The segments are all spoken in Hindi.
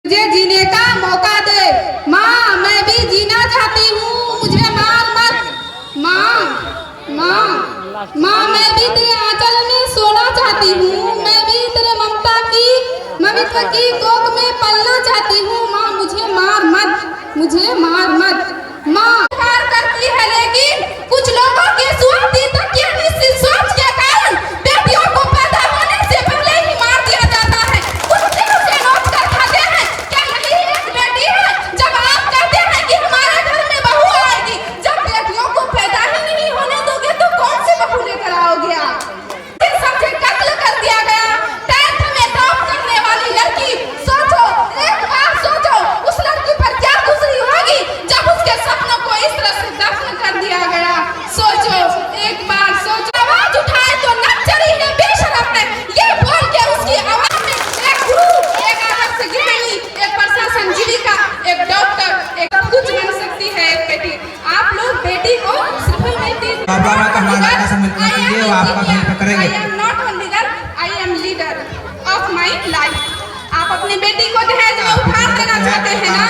मुझे जीने का मौका दे माँ, मैं भी जीना चाहती हूँ, मुझे मार मत माँ। माँ माँ मैं भी तेरे आंचल में सोना चाहती हूँ, मैं भी तेरे ममता की ममता की कोख में पलना चाहती हूँ। माँ मुझे मार मत, मुझे मार मत। माँ प्यार करती है लेकिन कुछ लोगों के स्वार्थी तकिया निश्चित सोच के कारण बेटियों को पैदा होने से पहले ही मार दिया जाता है। कुछ दिन उसे नोट कर खाते हैं, क्या यही एक बेटी है? जब आप कहते हैं कि हमारे घर में बहू आएगी, जब बेटियों को पैदा ही नहीं होने दोगे तो कौन सी बहू लेकर आओगे आप? सबसे कत्ल कर दिया गया, 10th में टॉप करने वाली लड़की। सोचो, एक बार सोचो उस लड़की पर क्या गुजरी होगी जब उसके सपनों को इस तरह से दफन कर दिया गया। सोचो, एक बार सोचो। आवाज उठाए तो नक्चरी है, बेशरम है, ये बोल के उसकी आवाज में एक गुरु, एक आदर्श गृहिणी, एक प्रशासन जीविका, एक डॉक्टर, एक कुछ बन सकती है एक बेटी। आप लोग बेटी को सिर्फ बेटी I am not only girl, I am leader of my life। आप अपनी बेटी को दहेज में उपहार देना चाहते हैं ना?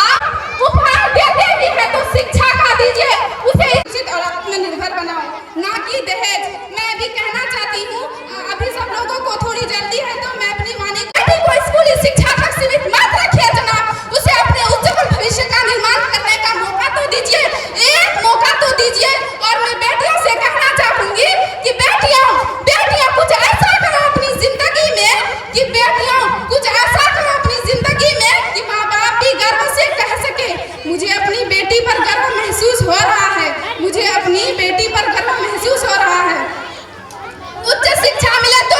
आप उपहार देते भी हैं तो शिक्षा का दीजिए, उसे शिक्षित और आत्मनिर्भर बनाओ, ना कि दहेज। मैं भी कहना चाहती हूँ, अभी सब लोगों को थोड़ी जल्दी है तो मैं अपनी मानी बेटी को स्कूली शिक्षा तक सीमित मत रखिए जनाब, उसे अपने उज्जवल भविष्य का निर्माण करने का मौका तो दीजिए, एक मौका तो दीजिए। और मैं बेटियों से कहना चाहूंगी कि बेटियों कुछ ऐसा करो अपनी जिंदगी में, कि बेटियों कुछ ऐसा करो अपनी जिंदगी में कि माँ बाप भी गर्व से कह सके मुझे अपनी बेटी पर गर्व महसूस हो रहा है, मुझे अपनी बेटी पर गर्व महसूस हो रहा है। उच्च शिक्षा मिले तो